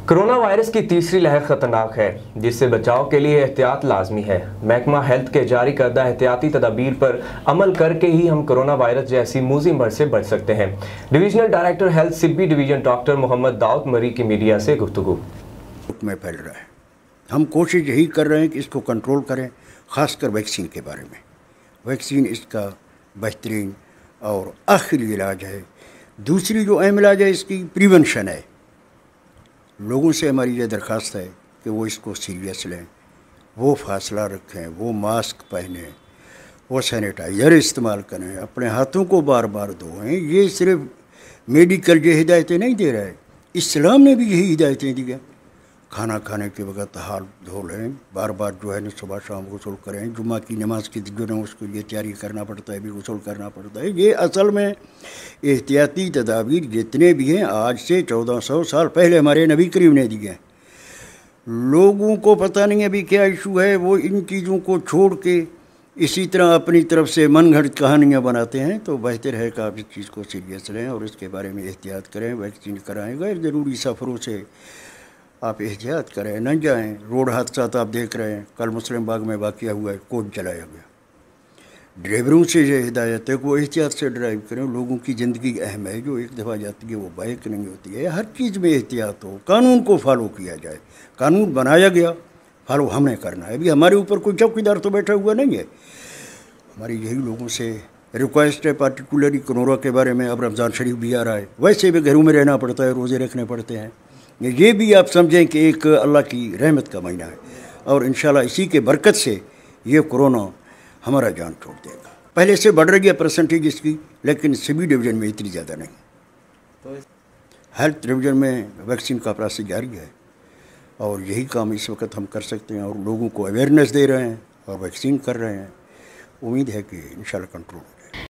Corona virus की तीसरी लहर खतरनाक है, जिससे बचाव के लिए एहतियात लाजमी है। महकमा हेल्थ के जारी करदा एहतियाती तदाबीर पर अमल करके ही हम कोरोना वायरस जैसी मूजी मर्ज से बच सकते हैं। Divisional director health Sibi division doctor Mohammad Daud Marri की मीडिया से गुफ्तगू में फैल रहा है। हम कोशिश यही कर रहे हैं कि इसको कंट्रोल करें, ख़ासकर वैक्सीन के बारे में। वैक्सीन इसका बेहतरीन और आखिरी इलाज है। दूसरी जो अहम इलाज है इसकी प्रिवेंशन है। लोगों से हमारी ये दरख्वास्त है कि वो इसको सीरियस लें, वो फासला रखें, वो मास्क पहनें, वो सैनिटाइज़र इस्तेमाल करें, अपने हाथों को बार बार धोएं। ये सिर्फ मेडिकल जो हिदायतें नहीं दे रहा है, इस्लाम ने भी यही हिदायतें दी हैं। खाना खाने के वक्त हाथ धो लें, बार बार जो है ना सुबह शाम गुस्ल करें। जुम्मा की नमाज की जो है उसको ये तैयारी करना पड़ता है, भी गुस्ल करना पड़ता है। ये असल में एहतियाती तदाबीर जितने भी हैं आज से 1400 साल पहले हमारे नबी करीम ने दिए हैं। लोगों को पता नहीं अभी क्या इशू है, वो इन चीज़ों को छोड़ के इसी तरह अपनी तरफ से मनगढ़ंत कहानियाँ बनाते हैं। तो बेहतर है कि आप इस चीज़ को सीरियस लें और इसके बारे में एहतियात करें। वैक्सीन कराएँ, गैर ज़रूरी सफ़रों से आप एहतियात करें, न जाएं। रोड हादसा आप देख रहे हैं, कल मुस्लिम बाग में वाक़या हुआ है, कोच जलाया गया। ड्राइवरों से ये हिदायत है कि वो एहतियात से ड्राइव करें। लोगों की ज़िंदगी अहम है, जो एक दफ़ा जाती है वो बाइक नहीं होती है। हर चीज़ में एहतियात हो, कानून को फॉलो किया जाए। कानून बनाया गया, फॉलो हमने करना है। अभी हमारे ऊपर कोई चौकीदार तो बैठा हुआ नहीं है। हमारी यही लोगों से रिक्वेस्ट है, पार्टिकुलरली कोरोना के बारे में। अब रमज़ान शरीफ भी आ रहा है, वैसे भी घरों में रहना पड़ता है, रोज़े रखने पड़ते हैं। ये भी आप समझें कि एक अल्लाह की रहमत का महीना है और इंशाल्लाह इसी के बरकत से ये कोरोना हमारा जान छोड़ देगा। पहले से बढ़ रही है परसेंटेज इसकी, लेकिन सिविल डिवीज़न में इतनी ज़्यादा नहीं। तो हेल्थ डिवीज़न में वैक्सीन का प्रोसेस जारी है और यही काम इस वक्त हम कर सकते हैं और लोगों को अवेयरनेस दे रहे हैं और वैक्सीन कर रहे हैं। उम्मीद है कि इंशाल्लाह कंट्रोल